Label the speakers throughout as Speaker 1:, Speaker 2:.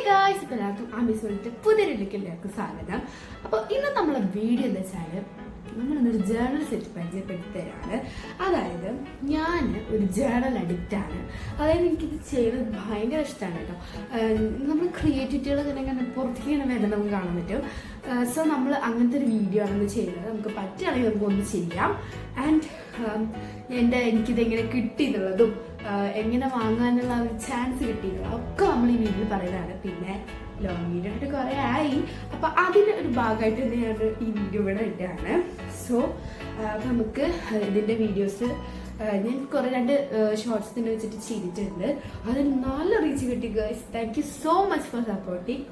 Speaker 1: Guys, ഇപ്പോൾ എല്ലാവർക്കും ആംബിയൻസിന്റെ പുതിയ വീഡിയോയിലേക്ക് സ്വാഗതം. അപ്പോൾ ഇന്ന് നമ്മളെ വീഡിയോ എന്താ വെച്ചാൽ നമ്മളൊരു ജേർണൽ സെറ്റ് പരിചയപ്പെടുത്തി തരാണ്. അതായത് ഞാൻ ഒരു ജേർണൽ അഡിക്റ്റാണ്. അതായത് എനിക്കിത് ചെയ്യുന്നത് ഭയങ്കര ഇഷ്ടമാണ് കേട്ടോ. നമ്മൾ ക്രിയേറ്റിവിറ്റികൾ ഇങ്ങനെ പുറത്തേക്ക് ഇങ്ങനെ വരുന്നത് നമുക്ക് കാണാൻ പറ്റും. സോ നമ്മൾ അങ്ങനത്തെ ഒരു വീഡിയോ ആണ് ചെയ്യുന്നത്. നമുക്ക് പറ്റുകയാണെങ്കിൽ നമുക്ക് ഒന്ന് ചെയ്യാം. ആൻഡ് എനിക്കിതെങ്ങനെ കിട്ടി എന്നുള്ളതും എങ്ങനെ വാങ്ങാനുള്ള ഒരു ചാൻസ് കിട്ടിയിട്ടുള്ളത് ഒക്കെ നമ്മൾ ഈ വീഡിയോയിൽ പറയുന്നതാണ്. പിന്നെ ലോങ് വീഡിയോ ആയിട്ട് കുറേ ആയി, അപ്പോൾ അതിൻ്റെ ഒരു ഭാഗമായിട്ട് തന്നെയാണ് ഈ വീഡിയോ ഇവിടെ ഇട്ടാണ്. സോ നമുക്ക് ഇതിൻ്റെ വീഡിയോസ് ഞാൻ കുറേ രണ്ട് ഷോർട്സ് തന്നെ വെച്ചിട്ട് ചെയ്തിട്ടുണ്ട്. അതിന് നല്ല റീച്ച് കിട്ടി guys. Thank you so much for supporting.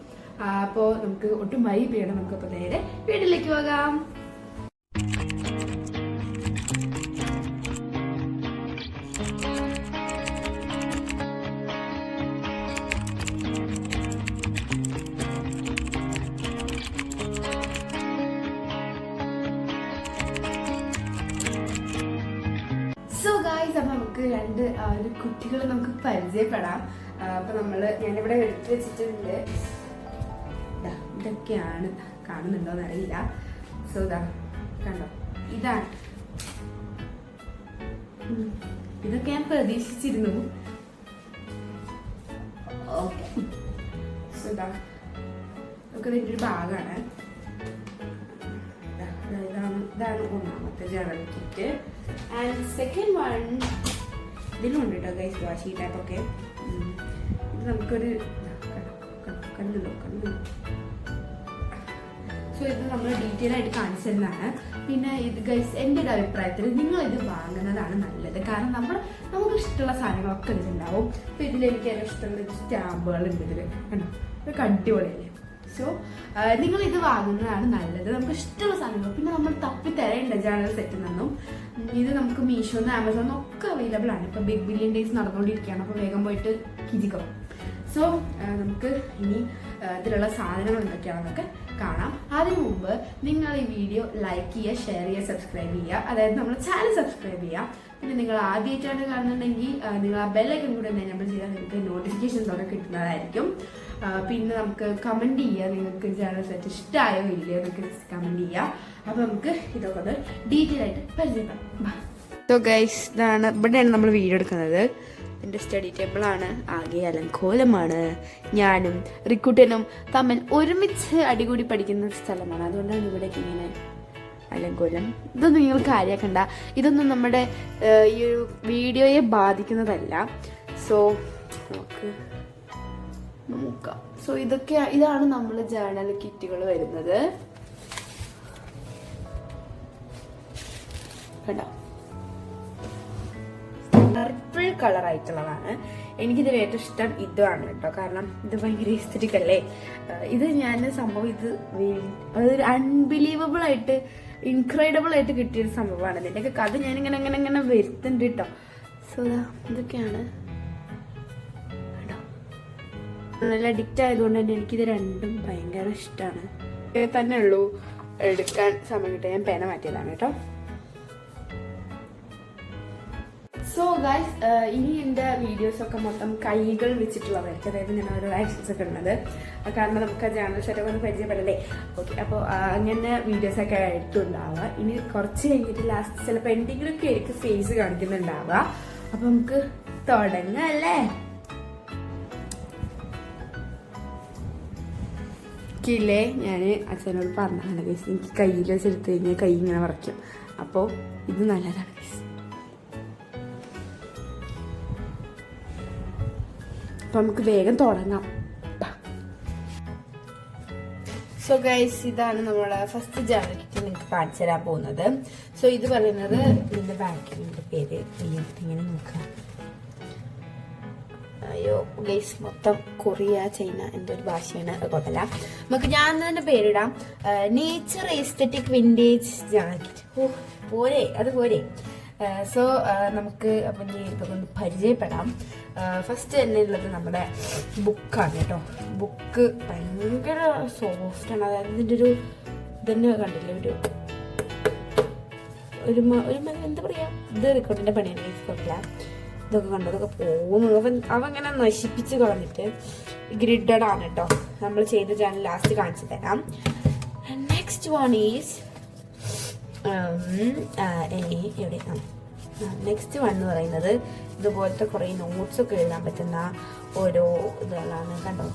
Speaker 1: അപ്പോൾ നമുക്ക് ഒട്ടും വൈബ് ചെയ്യണം. നമുക്കപ്പോൾ നേരെ വീട്ടിലേക്ക് പോകാം. സോ ഗായ്സ്, അപ്പം നമുക്ക് രണ്ട് ഒരു കുട്ടികളെ നമുക്ക് പരിചയപ്പെടാം. അപ്പം ഞാനിവിടെ എടുത്തു വെച്ചിട്ടുണ്ട്. ഇതൊക്കെയാണ്, കാണുന്നുണ്ടോന്ന് അറിയില്ല. സോ കണ്ടോ, ഇതൊക്കെ ഞാൻ പ്രതീക്ഷിച്ചിരുന്നു. ഓക്കെ, സോ ഒക്കെ ഇതിൻ്റെ ഒരു ഭാഗമാണ്. ഇതാണ് ഒന്നാമത്തെ journal kit. And second one ഇതിലുണ്ട് കേട്ടോ ഗൈസ്, വാഷി ടൈപ്പൊക്കെ. ഇത് നമുക്കൊരു കണ്ണുണ്ടോ. സോ ഇത് നമ്മൾ ഡീറ്റെയിൽ ആയിട്ട് കാണിച്ചു തരുന്നതാണ്. പിന്നെ ഇത് ഗൈസ്, എൻ്റെ ഒരു അഭിപ്രായത്തിൽ നിങ്ങളിത് വാങ്ങുന്നതാണ് നല്ലത്. കാരണം നമുക്ക് ഇഷ്ടമുള്ള സാധനങ്ങളൊക്കെ ഇതിലുണ്ടാവും. അപ്പോൾ ഇതിലെനിക്ക് ഏറ്റവും ഇഷ്ടമുള്ള സ്റ്റാമ്പുകളുണ്ട് ഇതിൽ കണ്ടോ. ഇതൊക്കെ അടിപൊളിയല്ലേ. സോ നിങ്ങൾ ഇത് വാങ്ങുന്നതാണ് നല്ലത്. നമുക്ക് ഇഷ്ടമുള്ള സാധനങ്ങൾ. പിന്നെ നമ്മൾ തപ്പി തരേണ്ട ജേർണൽ സെറ്റിൽ നിന്നും. ഇത് നമുക്ക് മീഷോന്ന് ആമസോന്നും ഒക്കെ അവൈലബിൾ ആണ്. ഇപ്പോൾ ബിഗ് ബില്യൺ ഡേയ്സ് നടന്നുകൊണ്ടിരിക്കുകയാണ്. അപ്പോൾ വേഗം പോയിട്ട് കിജിക്കും. സോ നമുക്ക് ഇനി ഇതിലുള്ള സാധനങ്ങൾ എന്തൊക്കെയാണെന്നൊക്കെ കാണാം. അതിനു മുമ്പ് നിങ്ങൾ ഈ വീഡിയോ ലൈക്ക് ചെയ്യുക, ഷെയർ ചെയ്യുക, സബ്സ്ക്രൈബ് ചെയ്യുക. അതായത് നമ്മുടെ ചാനൽ സബ്സ്ക്രൈബ് ചെയ്യുക. പിന്നെ നിങ്ങൾ ആദ്യമായിട്ടാണ് കാണുന്നുണ്ടെങ്കിൽ നിങ്ങൾ ആ ബെല്ലൈക്കൺ കൂടെ എനേബിൾ ചെയ്താൽ നിങ്ങൾക്ക് നോട്ടിഫിക്കേഷൻസ് ഒക്കെ കിട്ടുന്നതായിരിക്കും. പിന്നെ നമുക്ക് കമൻറ്റ് ചെയ്യുക, നിങ്ങൾക്ക് ചാനൽ സെറ്റ് ഇഷ്ടമായോ ഇല്ലയോ എന്നൊക്കെ കമൻറ്റ് ചെയ്യുക. അപ്പോൾ നമുക്ക് ഇതൊക്കെ ഒന്ന് ഡീറ്റെയിൽ ആയിട്ട് പരിചയപ്പെടാം. സോ ഗൈസ്, ഇവിടെയാണ് നമ്മൾ വീഡിയോ എടുക്കുന്നത്. എൻ്റെ സ്റ്റഡി ടേബിളാണ്. ആകെ അലങ്കോലമാണ്. ഞാനും റിക്കൂട്ടനും തമ്മിൽ ഒരുമിച്ച് അടികൂടി പഠിക്കുന്ന ഒരു സ്ഥലമാണ്. അതുകൊണ്ടാണ് ഇവിടേക്ക് ഇങ്ങനെ അലങ്കോലം. ഇതൊന്നും നിങ്ങൾ കാര്യമാക്കണ്ട. ഇതൊന്നും നമ്മുടെ ഈ ഒരു വീഡിയോയെ ബാധിക്കുന്നതല്ല. സോ നമുക്ക് നോക്കാം. സോ ഇതാണ് നമ്മൾ ജേർണൽ കിറ്റുകൾ വരുന്നത്. കേട്ടോ, പർപ്പിൾ കളർ ആയിട്ടുള്ളതാണ്. എനിക്കിതിൽ ഏറ്റവും ഇഷ്ടം ഇതാണ് കേട്ടോ. കാരണം ഇത് ഭയങ്കര എസ്തെറ്റിക് അല്ലേ. ഇത് സംഭവം അതൊരു അൺബിലീവബിൾ ആയിട്ട്, ഇൻക്രെഡിബിൾ ആയിട്ട് കിട്ടിയൊരു സംഭവമാണ്. ഇതിൻ്റെയൊക്കെ കഥ ഞാനിങ്ങനെ ഇങ്ങനെ വരുത്തുന്നുണ്ട് കേട്ടോ. സോ ഇതൊക്കെയാണ് കേട്ടോ. നല്ല അഡിക്റ്റ് ആയതുകൊണ്ട് തന്നെ എനിക്കിത് രണ്ടും ഭയങ്കര ഇഷ്ടമാണ്. തന്നെ ഉള്ളൂ എടുക്കാൻ സമയം കിട്ടാൻ ഞാൻ പേന മാറ്റിയതാണ് കേട്ടോ. സോ ഗൈസ്, ഇനി എൻ്റെ വീഡിയോസൊക്കെ മൊത്തം കൈകൾ വെച്ചിട്ടുള്ളതായിരിക്കും. അതായത് ഞാൻ ഓരോ ആക്ഷൻസ് ഒക്കെ ഉള്ളത്. കാരണം നമുക്ക് ആ ജേർണൽ സെറ്റൊക്കെ ഒന്ന് പരിചയപ്പെടല്ലേ. ഓക്കെ, അപ്പോൾ അങ്ങനെ വീഡിയോസൊക്കെ ആയിട്ടുണ്ടാവുക. ഇനി കുറച്ച് കഴിഞ്ഞിട്ട് ലാസ്റ്റ് ചിലപ്പോൾ എന്തെങ്കിലുമൊക്കെ ആയിരിക്കും ഫേസ് കാണിക്കുന്നുണ്ടാവുക. അപ്പോൾ നമുക്ക് തുടങ്ങല്ലേ. ില്ലേ ഞാൻ അച്ഛനോട് പറഞ്ഞതാണ് ഗൈസ്, എനിക്ക് കയ്യിൽ വെച്ചെടുത്ത് കഴിഞ്ഞാൽ കൈ ഇങ്ങനെ വറയ്ക്കും. അപ്പോൾ ഇത് നല്ലതാണ് ഗൈസ്. അപ്പം നമുക്ക് വേഗം തുടങ്ങാം. സോ ഗൈസ്, ഇതാണ് നമ്മുടെ ഫസ്റ്റ് ജേർണൽ കിറ്റ് നിങ്ങൾക്ക് കാണിച്ചു തരാൻ പോകുന്നത്. സോ ഇത് പറയുന്നത് ഇതിൻ്റെ ബാക്കിൻ്റെ പേര് ഇങ്ങനെ നോക്കാം. അയ്യോ ഗൈസ്, മൊത്തം കൊറിയ, ചൈന എന്തൊരു ഭാഷയാണ്, കുഴപ്പമില്ല. നമുക്ക് ഞാൻ തന്നെ പേരിടാം. Nature aesthetic vintage journal kit. പോരെ, അത് പോരെ. സോ നമുക്ക് അപ്പം ഇതൊന്ന് പരിചയപ്പെടാം. ഫസ്റ്റ് തന്നെ ഉള്ളത് നമ്മുടെ ബുക്കാണ് കേട്ടോ. ബുക്ക് ഭയങ്കര സോഫ്റ്റാണ്. അതായത് ഇതിൻ്റെ ഒരു ഇതന്നെ കണ്ടില്ലേ, ഒരു എന്താ പറയുക, ഇത് റിക്കോർഡിൻ്റെ പണിയാണ്. കുഴപ്പമില്ല. ഇതൊക്കെ കണ്ടു, ഇതൊക്കെ പോകുന്നു. അവൻ ഇങ്ങനെ നശിപ്പിച്ച് കളഞ്ഞിട്ട് ഗ്രിഡഡ് ആണ് കേട്ടോ. നമ്മൾ ചെയ്ത ചാനൽ ലാസ്റ്റ് കാണിച്ചു തരാം. നെക്സ്റ്റ് വൺ ഈസ് എവിടെ നെക്സ്റ്റ് വൺ എന്ന് പറയുന്നത് ഇതുപോലത്തെ കുറേ നോട്ട്സ് ഒക്കെ എഴുതാൻ പറ്റുന്ന ഓരോ ഇതുകളാണ് കണ്ടോ.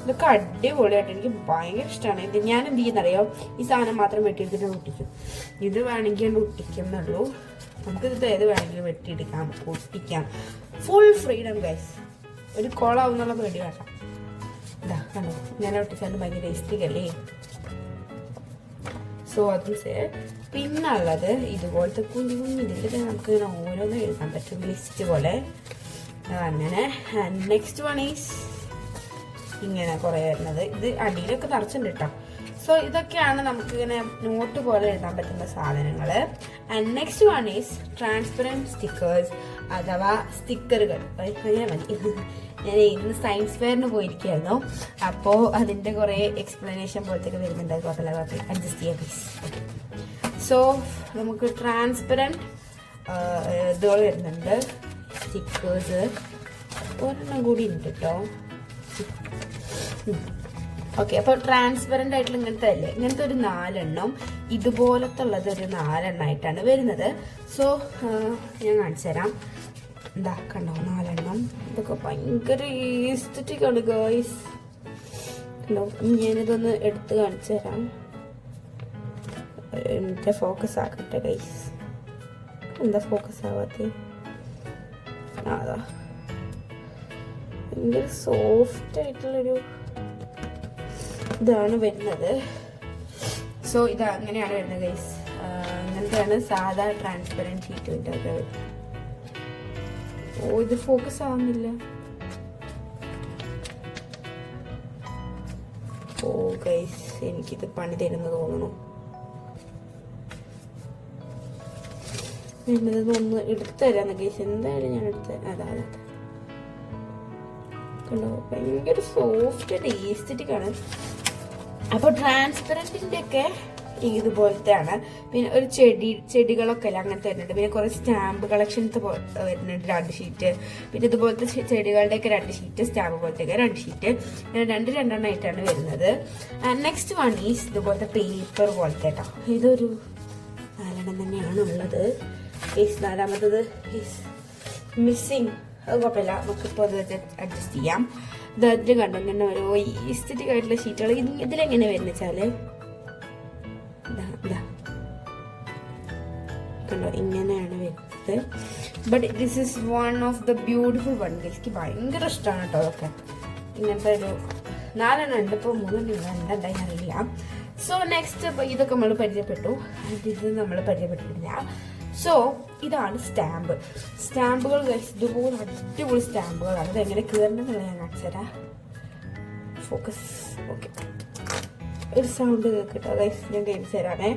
Speaker 1: ഇതൊക്കെ അടിപൊളിയായിട്ട് എനിക്ക് ഭയങ്കര ഇഷ്ടമാണ്. ഇത് ഞാൻ എന്ത് ചെയ്യുന്നറിയോ, ഈ സാധനം മാത്രം വെട്ടിയെടുത്തിട്ട് ഒട്ടിക്കും. ഇത് വേണമെങ്കിൽ ഒട്ടിക്കും എന്നുള്ളൂ. നമുക്കിത് ഏത് വേണമെങ്കിലും വെട്ടിയെടുക്കാം, ഒട്ടിക്കാം. Full freedom guys. ഒരു കോളാവുന്നുള്ള പേടി വേണ്ട. ഇതാ കണ്ടോ, ഞാൻ ഒട്ടിച്ചാലും ഭയങ്കര ടേസ്റ്റിക്കല്ലേ. സോ അത് പിന്നുള്ളത് ഇതുപോലത്തെ കുഞ്ഞു ഇതിൽ നമുക്ക് ഇങ്ങനെ ഓരോന്നും എഴുതാൻ പറ്റും, ലിസ്റ്റ് പോലെ അങ്ങനെ. നെക്സ്റ്റ് വൺ ഈസ് ഇങ്ങനെ കുറേ വരുന്നത്. ഇത് അടിയിലൊക്കെ നിറച്ചുണ്ട് കേട്ടോ. സോ ഇതൊക്കെയാണ് നമുക്കിങ്ങനെ നോട്ട് പോലെ എഴുതാൻ പറ്റുന്ന സാധനങ്ങൾ. And next one is transparent stickers അഥവാ സ്റ്റിക്കറുകൾ. അങ്ങനെ മതി. ഞാൻ ഇന്ന് സയൻസ് ഫെയറിന് പോയിരിക്കുകയായിരുന്നു. അപ്പോൾ അതിൻ്റെ കുറേ എക്സ്പ്ലനേഷൻ പോലത്തെയൊക്കെ വരുന്നുണ്ട്. കുഴപ്പമില്ല, അഡ്ജസ്റ്റ് ചെയ്യാം പ്ലീസ്. സോ നമുക്ക് ട്രാൻസ്പെറൻറ്റ് ഇതുകൾ വരുന്നുണ്ട്, സ്റ്റിക്കേഴ്സ്. ഒരെണ്ണം കൂടി ഉണ്ട് കേട്ടോ. ഓക്കെ, അപ്പോൾ ട്രാൻസ്പെറൻ്റ് ആയിട്ടുള്ള ഇങ്ങനത്തെ അല്ലേ, ഇങ്ങനത്തെ ഒരു 4 എണ്ണം, ഇതുപോലത്തെ ഉള്ളത് ഒരു 4 എണ്ണമായിട്ടാണ് വരുന്നത്. സോ ഞാൻ കാണിച്ചു തരാം. എന്താ കണ്ടോ, 4 എണ്ണം. ഇതൊക്കെ ഭയങ്കര എസ്തെറ്റിക് ആണ് ഗൈസ്. ഹലോ, ഞാനിതൊന്ന് എടുത്ത് കാണിച്ചു തരാം. എന്നിട്ട് ഫോക്കസ് ആക്കട്ടെ ഗൈസ്. എന്താ ഫോക്കസ് ആവാത്ത? അതാ ഭയങ്കര സോഫ്റ്റ് ആയിട്ടുള്ളൊരു ഇതാണ് വരുന്നത്. സോ ഇത് അങ്ങനെയാണ് വരുന്നത് ഗൈസ്. ഇങ്ങനത്തെയാണ് സാധാ ട്രാൻസ്പെറൻറ്റ് ഷീറ്റ്. ഓ, ഇത് ഫോക്കസ് ആവുന്നില്ല. ഓ ഗൈസ്, എനിക്കിത് പണി തരുന്നു തോന്നുന്നു. ഒന്ന് എടുത്തു തരാന്ന് ഗൈസ്. എന്തായാലും ഞാൻ എടുത്ത് അതാ കണ്ടോ, ഭയങ്കര സോഫ്റ്റ് ആൻഡ് എസ്തെറ്റിക് ആണ്. അപ്പോൾ ട്രാൻസ്പെറൻറ്റിൻ്റെ ഒക്കെ ഇതുപോലത്തെ ആണ്. പിന്നെ ഒരു ചെടികളൊക്കെ അല്ല അങ്ങനത്തെ വരുന്നുണ്ട്. പിന്നെ കുറേ സ്റ്റാമ്പ് കളക്ഷൻസ് വരുന്നുണ്ട്, 2 ഷീറ്റ്. പിന്നെ ഇതുപോലത്തെ ചെടികളുടെയൊക്കെ 2 ഷീറ്റ്, സ്റ്റാമ്പ് പോലത്തെയൊക്കെ 2 ഷീറ്റ്. ഇങ്ങനെ 2 ആയിട്ടാണ് വരുന്നത്. നെക്സ്റ്റ് വൺ ഈസ് ഇതുപോലത്തെ പേപ്പർ പോലത്തെ കേട്ടോ. ഇതൊരു 4 തന്നെയാണ് ഉള്ളത്. 4ാമത്തത് ഈസ് മിസ്സിങ്. അത് കുഴപ്പമില്ല, നമുക്കിപ്പോൾ അത് അഡ്ജസ്റ്റ് ചെയ്യാം. ഇത് കണ്ടോ, ഇങ്ങനെ ഓരോ എസ്തെറ്റിക് ആയിട്ടുള്ള ഷീറ്റുകൾ. ഇതിലെങ്ങനെ വരുന്ന വെച്ചാൽ കണ്ടോ, ഇങ്ങനെയാണ് വരുന്നത്. But this is one of the beautiful one. എനിക്ക് ഭയങ്കര ഇഷ്ടമാണ് കേട്ടോ അതൊക്കെ. ഇങ്ങനത്തെ ഒരു 4 എണ്ണം ഉണ്ട്. ഇപ്പോൾ 3 എന്തായി അറിയില്ല. സോ നെക്സ്റ്റ് ഇതൊക്കെ നമ്മൾ പരിചയപ്പെട്ടു. ഇത് നമ്മൾ പരിചയപ്പെട്ടിട്ടില്ല. സോ ഇതാണ് സ്റ്റാമ്പുകൾ ഗൈസ്. ഇതുപോലെ അടിപൊളി സ്റ്റാമ്പുകളാണ്. ഇത് എങ്ങനെ കയറണമെന്നുള്ള ഞാൻ കാണിച്ചു തരാം. ഫോക്കസ്. ഓക്കെ, ഒരു സൗണ്ട് കേട്ടോ ഗൈസ്. ഞാൻ കാണിച്ചു തരാമേ.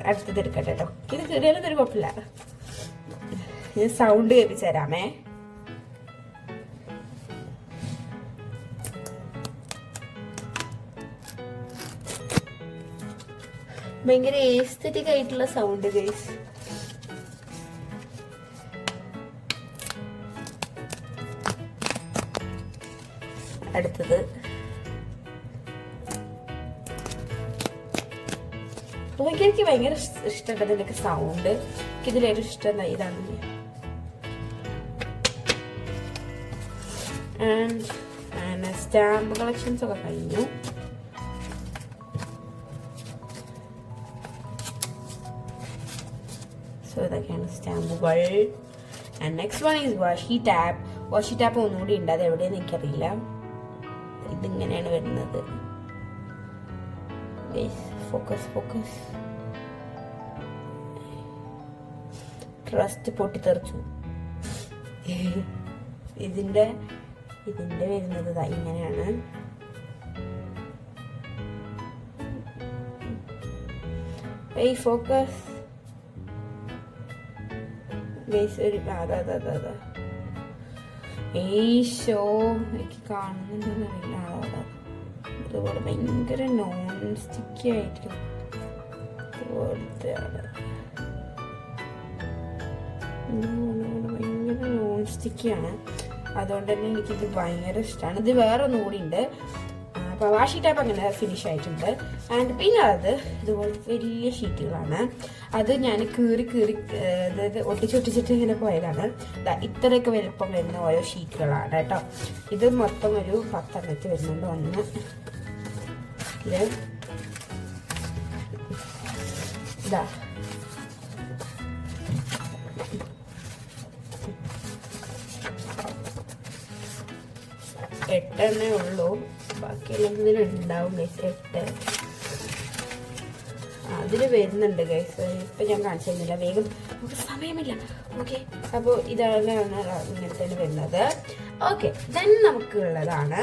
Speaker 1: അടുത്തത് എടുക്കട്ടെ കേട്ടോ. ഇത് കയറിയാലും ഒരു കുഴപ്പമില്ല. ഞാൻ സൗണ്ട് കേൾപ്പിച്ചു തരാമേ. ഭയങ്കര എസ്തെറ്റിക് ആയിട്ടുള്ള സൗണ്ട് ഗൈസ്. അടുത്തത് എനിക്ക് ഭയങ്കര ഇഷ്ടപ്പെട്ടത് ഇതിൻ്റെയൊക്കെ സൗണ്ട്. എനിക്ക് ഇതിലേറ്റവും ഇഷ്ടം ഇതാണ്. ആൻഡ് സ്റ്റാമ്പ് കളക്ഷൻസ് ഒക്കെ കഴിഞ്ഞു. സോ ഇതൊക്കെയാണ് സ്റ്റാമ്പുകൾ. And next one is washi tape. Washi tape ഒന്നുകൂടി ഉണ്ട്, അത് എവിടെയെന്ന് എനിക്കറിയില്ല. ഇതിങ്ങനെയാണ് വരുന്നത്. ഫോക്കസ്. ട്രസ്റ്റ് പൊട്ടിത്തെറിച്ചു. ഇതിന്റെ വരുന്നത് ഇങ്ങനെയാണ്. ഫോക്കസ് അതാ ഷോ എനിക്ക് കാണുന്നുണ്ടെന്നറിയില്ല. അതുപോലെ ഭയങ്കര നോൺ സ്റ്റിക്കി ആയിട്ട് ഇതുപോലത്തെയാണ്. ഭയങ്കര നോൺ സ്റ്റിക്കിയാണ്. അതുകൊണ്ട് തന്നെ എനിക്കിത് ഭയങ്കര ഇഷ്ടമാണ്. ഇത് വേറെ ഒന്നും കൂടി ഉണ്ട്. അപ്പോൾ വാഷി ടൈപ്പ് അങ്ങനെ ഫിനിഷ് ആയിട്ടുണ്ട്. ആൻഡ് പിന്നെ അത് ഇതുപോലെ വലിയ ഷീറ്റുകളാണ്. അത് ഞാൻ കീറി അതായത് ഒട്ടിച്ചൊട്ടിച്ചിട്ട് ഇങ്ങനെ പോയതാണ്. ഇത്രയൊക്കെ വലുപ്പം വരുന്ന ഓരോ ഷീറ്റുകളാണ് കേട്ടോ. ഇത് മൊത്തം ഒരു 10 എണ്ണത്തിൽ വരുന്നുണ്ട്. ഒന്ന് ഇതാ 8 എണ്ണേ ഉള്ളൂ. ബാക്കിയെല്ലാം ഇതിലുണ്ടാവും ഗൈസ്. 8 അതിന് വരുന്നുണ്ട് ഗൈസ്. ഇപ്പം ഞാൻ കാണിച്ചു തരുന്നില്ല, വേഗം നമുക്ക് സമയമില്ല. ഓക്കെ, അപ്പോൾ ഇതാണ് ഇങ്ങനത്തെ വരുന്നത്. ഓക്കെ, ദെൻ നമുക്കുള്ളതാണ്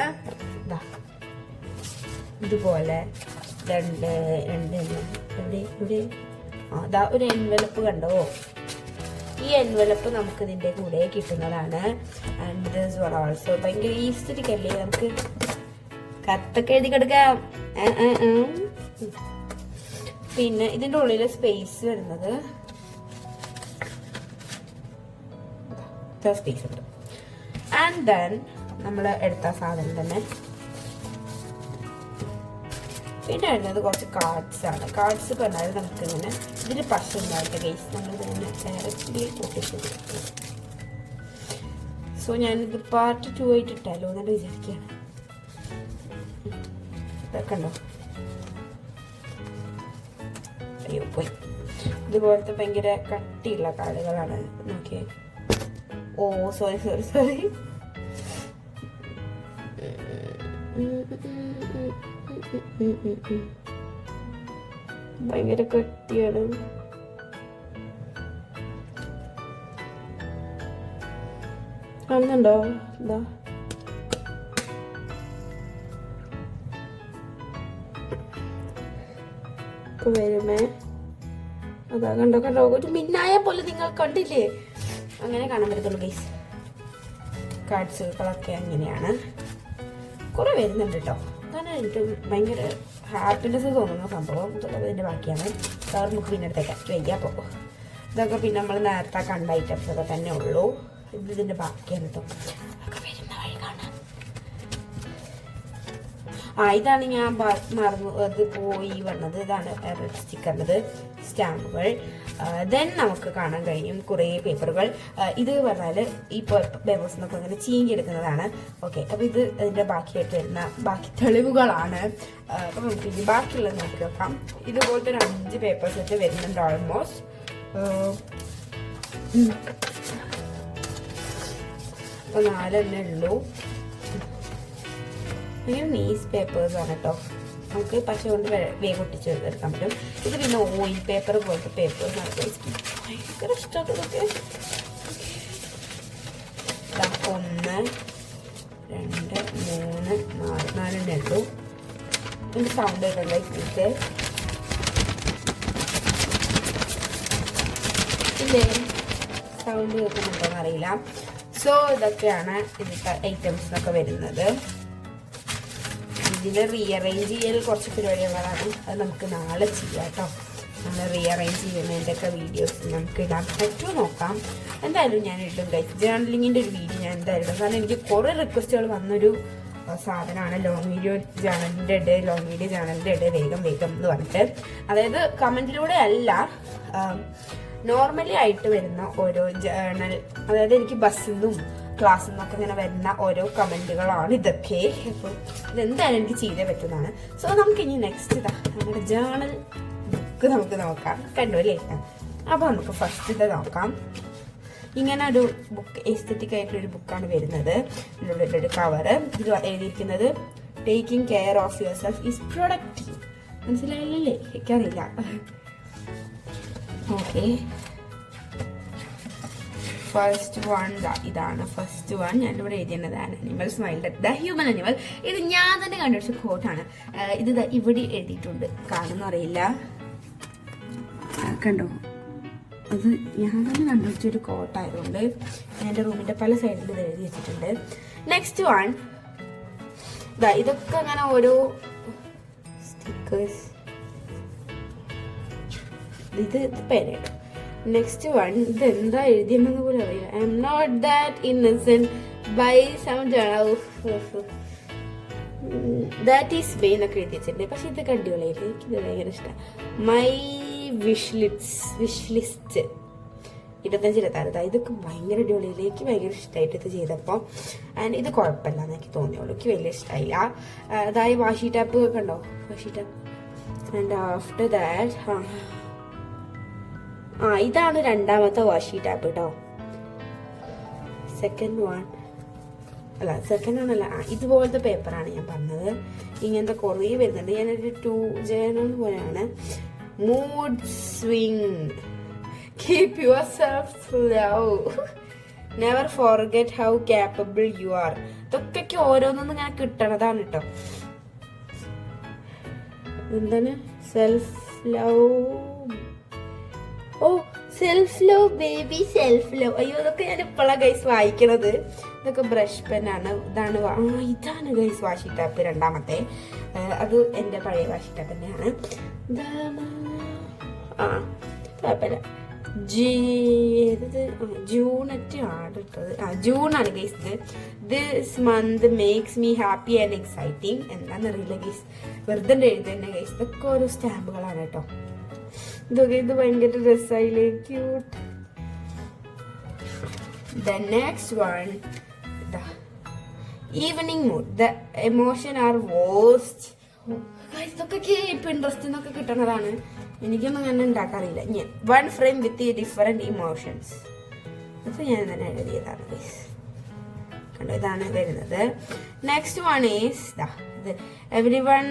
Speaker 1: ഇതുപോലെ അതാ ഒരു എൻവലപ്പ് കണ്ടോ. ഈ എൻവലപ്പ് നമുക്ക് ഇതിൻ്റെ കൂടെ കിട്ടുന്നതാണ്. ആൻഡ് ദിസ് വൺ ഓൾസോ ഭയങ്കര ഈസ്റ്റിക് അല്ലേ, നമുക്ക് കത്തൊക്കെ എഴുതി കൊടുക്കാം. പിന്നെ ഇതിൻ്റെ ഉള്ളിൽ സ്പേസ് വരുന്നത് സ്പേസ് ഉണ്ട്. ആൻഡ് ദെൻ നമ്മൾ എടുത്ത സാധനം തന്നെ പിന്നെ വരുന്നത് കുറച്ച് കാർഡ്സ് ആണ്. കാർഡ്സ് പറഞ്ഞാൽ നമുക്ക് ഇങ്ങനെ ഇതിൽ പശ ഉണ്ടായിട്ട് ഗൈസ് നമ്മൾ ഇതിനെ ഡയറക്റ്റ്ലി പൊട്ടിച്ചു കൊടുക്കും. സോ ഞാനിത് പാർട്ട് 2 ആയിട്ട് ഇട്ടാലോ എന്നിട്ട് വിചാരിക്കുകയാണ്. ഇതൊക്കെ ഉണ്ടോ, അയ്യോ പോയി. ഇതുപോലത്തെ ഭയങ്കര കട്ടിയുള്ള കാർഡുകളാണ്. നോക്കിയേ. ഓ സോറി ഭയങ്കര കട്ടിയാണ്. കാണുന്നുണ്ടോ? എന്താ വരുമേ? അതാ കണ്ടോ ഒരു മിന്നായ പോലെ നിങ്ങൾ കണ്ടില്ലേ? അങ്ങനെ കാണാൻ പറ്റത്തുള്ളൂ ഗൈസ്. കാർഡ്സുകളൊക്കെ അങ്ങനെയാണ്. കുറെ വരുന്നുണ്ട് കേട്ടോ. അതാണ് എനിക്ക് ഭയങ്കര ഹാപ്പിനെസ് തോന്നുന്ന സംഭവം. ഇതുള്ളത് ഇതിൻ്റെ ബാക്കിയാണ്. കവർ നമുക്ക് പിന്നെ അടുത്തേക്ക് വയ്യ. അപ്പോൾ ഇതൊക്കെ പിന്നെ നമ്മൾ നേരത്തെ കണ്ട ഐറ്റംസ് ഒക്കെ തന്നെ ഉള്ളൂ. ഇതിൻ്റെ ബാക്കിയാണ് കേട്ടോ. അതൊക്കെ വരുന്ന വഴി കാണാം. ഇതാണ് ഞാൻ മറന്നു അത് പോയി വന്നത്. ഇതാണ് റെഡ് സ്റ്റിക്കറിൻ്റെ സ്റ്റാമ്പുകൾ. ദെൻ നമുക്ക് കാണാൻ കഴിയും കുറേ പേപ്പറുകൾ. ഇത് പറഞ്ഞാൽ ഈ പേപ്പേഴ്സ് എന്നൊക്കെ ഇങ്ങനെ ചീഞ്ഞെടുക്കുന്നതാണ്. ഓക്കെ, അപ്പോൾ ഇത് അതിൻ്റെ ബാക്കിയായിട്ട് വരുന്ന ബാക്കി തെളിവുകളാണ്. അപ്പോൾ നമുക്ക് ഇനി ബാക്കിയുള്ളത് നോക്കി നോക്കാം. ഇതുപോലത്തെ ഒരു 5 പേപ്പേഴ്സ് ഒക്കെ വരുന്നുണ്ട് ഓൾമോസ്റ്റ്. അപ്പോൾ 4 എണ്ണേ ഉള്ളൂ. ഇങ്ങനെ ന്യൂസ് പേപ്പേഴ്സ് ആണ് കേട്ടോ. നമുക്ക് പശ കൊണ്ട് വേഗം ഒട്ടിച്ച് എടുക്കാൻ പറ്റും. ഇത് പിന്നെ ഓയിൽ പേപ്പർ പോലത്തെ പേപ്പേഴ്സ് ആണ്. ഭയങ്കര ഇഷ്ടമാണ് ഇതൊക്കെ. 1 2 3 4 എണ്ണേ ഉള്ളൂ. ഇതിൻ്റെ സൗണ്ട് കേട്ടോ ഇപ്പോഴത്തെ ഇല്ലേ, സൗണ്ട് കേൾക്കുന്നുണ്ടോന്ന് അറിയില്ല. സോ ഇതൊക്കെയാണ് ഇതിൻ്റെ ഐറ്റംസ് എന്നൊക്കെ വരുന്നത്. ഇതിൽ റീഅറേഞ്ച് ചെയ്യൽ കുറച്ച് പരിപാടികളാണ്. അത് നമുക്ക് നാളെ ചെയ്യാം കേട്ടോ. നമ്മൾ റീഅറേഞ്ച് ചെയ്യുന്നതിൻ്റെയൊക്കെ വീഡിയോസ് നമുക്ക് ഇടാൻ പറ്റുമോ നോക്കാം. എന്തായാലും ഞാൻ ഇടും ഗൈസ്. ജേർണലിങ്ങിൻ്റെ ഒരു വീഡിയോ ഞാൻ എന്തായാലും ഇടും. കാരണം എനിക്ക് കുറേ റിക്വസ്റ്റുകൾ വന്നൊരു സാധനമാണ് ലോങ് വീഡിയോ ചാനലിൻ്റെ വേഗം എന്ന് പറഞ്ഞിട്ട്. അതായത് കമൻറ്റിലൂടെ അല്ല, നോർമലി ആയിട്ട് വരുന്ന ഓരോ ജേർണൽ, അതായത് എനിക്ക് ബസ്സിൽ നിന്നും ക്ലാസ്സിൽ നിന്നൊക്കെ ഇങ്ങനെ വരുന്ന ഓരോ കമൻറ്റുകളാണ് ഇതൊക്കെ. അപ്പോൾ ഇതെന്തായാലും എനിക്ക് ചെയ്തേ പറ്റുന്നതാണ്. സോ നമുക്കിനി നെക്സ്റ്റ് നമ്മുടെ ജേർണൽ ബുക്ക് നമുക്ക് നോക്കാം. കണ്ടു അല്ലേ? അപ്പോൾ നമുക്ക് ഫസ്റ്റ് ഇത് നോക്കാം. ഇങ്ങനെ ഒരു ബുക്ക്, എസ്തെറ്റിക് ആയിട്ടൊരു ബുക്കാണ് വരുന്നത്. ഇതിൻ്റെ ഒരു കവറ്. ഇത് എഴുതിയിരിക്കുന്നത് taking care of your self is productive. മനസ്സിലായില്ലേ? എനിക്കറിയില്ല. ഓക്കെ, ഫസ്റ്റ് വൺ ഇതാണ്. ഫസ്റ്റ് വൺ ഞാനിവിടെ എഴുതിയതാണ് animal smiled at the human animal. ഇത് ഞാൻ തന്നെ കണ്ടുപിടിച്ച കോട്ടാണ്. ഇത് ഇവിടെ എഴുതിയിട്ടുണ്ട്, കാണുന്ന അറിയില്ല. കണ്ടോ? അത് ഞാൻ തന്നെ കണ്ടുപിടിച്ചൊരു കോട്ടായതുകൊണ്ട് എൻ്റെ റൂമിൻ്റെ പല സൈഡിൽ ഇത് എഴുതി വെച്ചിട്ടുണ്ട്. നെക്സ്റ്റ് വൺ ഇതൊക്കെ അങ്ങനെ ഓരോ സ്റ്റിക്കേഴ്സ്. ഇത് പേരാണ്. നെക്സ്റ്റ് വൺ ഇതെന്താ എഴുതിയെന്ന് പോലും അറിയില്ല. I am not that innocent by sound ആണ്. ദാറ്റ് ഈസ് ബൈ എന്നൊക്കെ എഴുതി വെച്ചിട്ടുണ്ട്. പക്ഷെ ഇതൊക്കെ അടിപൊളിയായിട്ട് എനിക്കിത് ഭയങ്കര ഇഷ്ടമാണ്. മൈ വിഷ് ലിസ്റ്റ് 25-26 ഇതൊക്കെ ഭയങ്കര അടിപൊളിയില്ല. എനിക്ക് ഭയങ്കര ഇഷ്ടമായിട്ട് ഇത് ചെയ്തപ്പോൾ. ആൻഡ് ഇത് കുഴപ്പമില്ല എന്ന് എനിക്ക് തോന്നിയുള്ളൂ. എനിക്ക് വലിയ ഇഷ്ടമായില്ല. അതായത് വാഷി ടാപ്പ് കണ്ടോ, വാഷി ടാപ്പ്. ആൻഡ് ആഫ്റ്റർ ദാറ്റ് ഇതാണ് രണ്ടാമത്തെ വാഷി ടാപ്പ് കേട്ടോ. സെക്കൻഡ് ആണല്ല, ഇതുപോലത്തെ പേപ്പറാണ് ഞാൻ പറഞ്ഞത്. ഇങ്ങനത്തെ കുറേ വരുന്നുണ്ട്. ഞാനൊരു 2 ജേണൽ പോലെയാണ്. Mood swing, keep your self love, never forget how capable you are. ഇതൊക്കെ ഓരോന്നൊന്നും ഞാൻ കിട്ടണതാണ് കേട്ടോ. എന്താണ് self love? Self love baby, self love. അയ്യോ, ഇതൊക്കെ ഞാൻ ഇപ്പോഴാണ് ഗൈസ് വായിക്കണത്. ഇതൊക്കെ ബ്രഷ് പെന്നാണ്. ഇതാണ് ഗൈസ് വാഷി ടാപ്പ് രണ്ടാമത്തെ. അത് എൻ്റെ പഴയ വാഷി ടാപ്പ് തന്നെയാണ്. കുഴപ്പമില്ല. ജൂണറ്റ് ആണ് ഇട്ടത്. ജൂണാണ് ഗൈസ് ഇത്. This month makes me happy and exciting. എന്താണെന്നറിയില്ല ഗൈസ്, വെറുതെ എഴുതുതന്നെ ഗൈസ്. ഇതൊക്കെ ഓരോ സ്റ്റാമ്പുകളാണ് കേട്ടോ. ഇത് ഭയങ്കര രസമായില്ലേ, cute. The next one, the evening mood, the emotion are worst. ഇതൊക്കെ പിൻട്രസ്റ്റ് എന്നൊക്കെ കിട്ടണതാണ്. എനിക്കൊന്നും അങ്ങനെ ഉണ്ടാക്കാറില്ല. ഞാൻ 1 frame with different emotions. അപ്പൊ ഞാൻ തന്നെ എഴുതിയതാണ് ഗൈസ്. കണ്ടോ, ഇതാണ് വരുന്നത്. Next one is everyone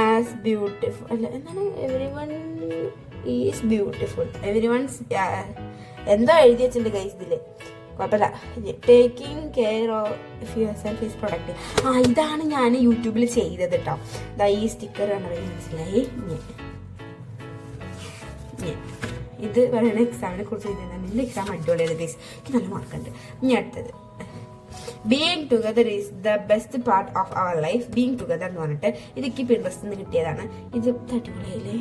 Speaker 1: as beautiful. അല്ല, എന്താണ് എവരിവൺ ഈസ് ബ്യൂട്ടിഫുൾ. എവരിവൺസ് എന്തോ എഴുതി വെച്ചിട്ടുണ്ട് ഗൈസ് ഇതില്. കുഴപ്പമില്ല. Taking care of your self is productive. ഇതാണ് ഞാൻ യൂട്യൂബിൽ ചെയ്തത് കേട്ടോ. ഈ സ്റ്റിക്കർ കണ്ടത് മനസ്സിലായി. ഇത് പറയുന്ന എക്സാമിനെ കുറിച്ച് എഴുതുന്നതാണ്. എൻ്റെ എക്സാം അടിപൊളിയാണ് ഗൈസ്. എനിക്ക് നല്ല മാർക്കുണ്ട്. ഇനി അടുത്തത്, being together is the best part of our life. Being together എന്ന് പറഞ്ഞിട്ട് ഇതൊക്കെ പിൻട്രസ്റ്റ് നിന്ന് കിട്ടിയതാണ്. ഇത് അടിപൊളിയല്ലേ,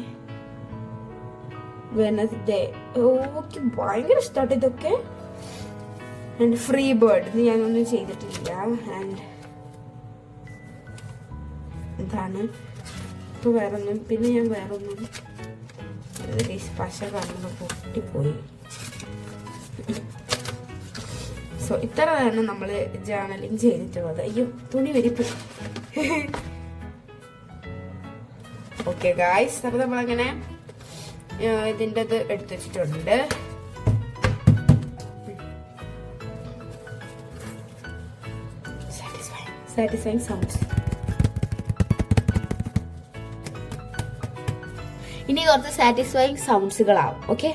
Speaker 1: വെനസ്ഡേ. ഓക്കെ, ഭയങ്കര ഇഷ്ടമായിട്ട് ഇതൊക്കെ. ആൻഡ് ഫ്രീ ബേർഡ് ഇത് ഞാനൊന്നും ചെയ്തിട്ടില്ല. ആൻഡ് ഇതാണ് ഇപ്പോൾ വേറൊന്നും. പിന്നെ ഞാൻ വേറൊന്നും പശ കാണുമ്പോൾ പൊട്ടിപ്പോയി. സോ ഇത്രയാണ് നമ്മൾ ജേർണലിങ് ചെയ്തിട്ടുള്ളത്. അയ്യോ, തുണി വരിപ്പ്. ഓക്കെ ഗായ്സ്, അപ്പോൾ നമ്മളങ്ങനെ ഇതിൻ്റെ ഇത് എടുത്തു വെച്ചിട്ടുണ്ട്. Satisfying sounds. ഇനി കുറച്ച് സാറ്റിസ്ഫൈങ് സൗണ്ട്സുകളാവും. ഓക്കെ,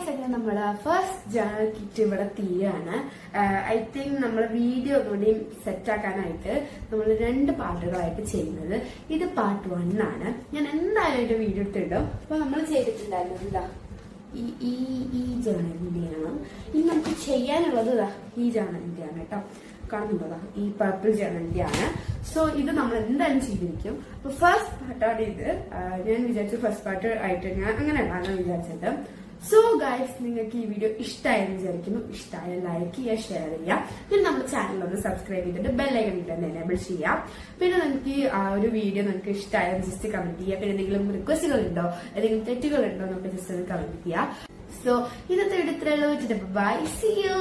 Speaker 1: അങ്ങനെ നമ്മള് ഫസ്റ്റ് ജേർണൽ കിറ്റ് ഇവിടെ തീരാണ്. ഐ തിങ്ക് നമ്മൾ വീഡിയോ ഒന്നുകൂടി സെറ്റ് ആക്കാനായിട്ട് നമ്മൾ 2 പാർട്ടുകളായിട്ട് ചെയ്യുന്നത്. ഇത് പാർട്ട് 1 ആണ്. ഞാൻ എന്തായാലും ഒരു വീഡിയോ എടുത്തിടും. അപ്പൊ നമ്മൾ ചെയ്തിട്ടുണ്ടായിരുന്നത് എന്താ, ഈ ജേർണലിന്റെയാണ്. ഇനി നമുക്ക് ചെയ്യാനുള്ളത് ഈ ജേർണലിന്റെയാണ് കേട്ടോ. കാണുന്നുണ്ടോ, ഈ പർപ്പിൾ ജേർണലിന്റെ ആണ്. സോ ഇത് നമ്മൾ എന്തായാലും ചെയ്തിരിക്കും. അപ്പൊ ഫസ്റ്റ് പാർട്ടാണ് ഇത്. ഞാൻ വിചാരിച്ചു ഫസ്റ്റ് പാർട്ട് ആയിട്ട് ഞാൻ അങ്ങനെയാണ് വിചാരിച്ചത്. സോ ഗൈസ്, നിങ്ങൾക്ക് ഈ വീഡിയോ ഇഷ്ടമായെന്ന് വിചാരിക്കുന്നു. ഇഷ്ടമായ ലൈക്ക് ചെയ്യുക, ഷെയർ ചെയ്യുക. പിന്നെ നമ്മുടെ ചാനൽ ഒന്ന് സബ്സ്ക്രൈബ് ചെയ്തിട്ട് ബെല്ലൈക്കൺ ഇട്ട് എനേബിൾ ചെയ്യാം. പിന്നെ നിങ്ങൾക്ക് ആ ഒരു വീഡിയോ നിങ്ങൾക്ക് ഇഷ്ടമായാലും ജസ്റ്റ് കമന്റ് ചെയ്യുക. പിന്നെ എന്തെങ്കിലും റിക്വസ്റ്റുകൾ ഉണ്ടോ, എന്തെങ്കിലും തെറ്റുകൾ ഉണ്ടോ എന്നൊക്കെ ജസ്റ്റ് ഒന്ന് കമന്റ് ചെയ്യുക. സോ ഇന്നത്തെ വീഡിയോ ഇത്രയുള്ളൂ. Bye, see U.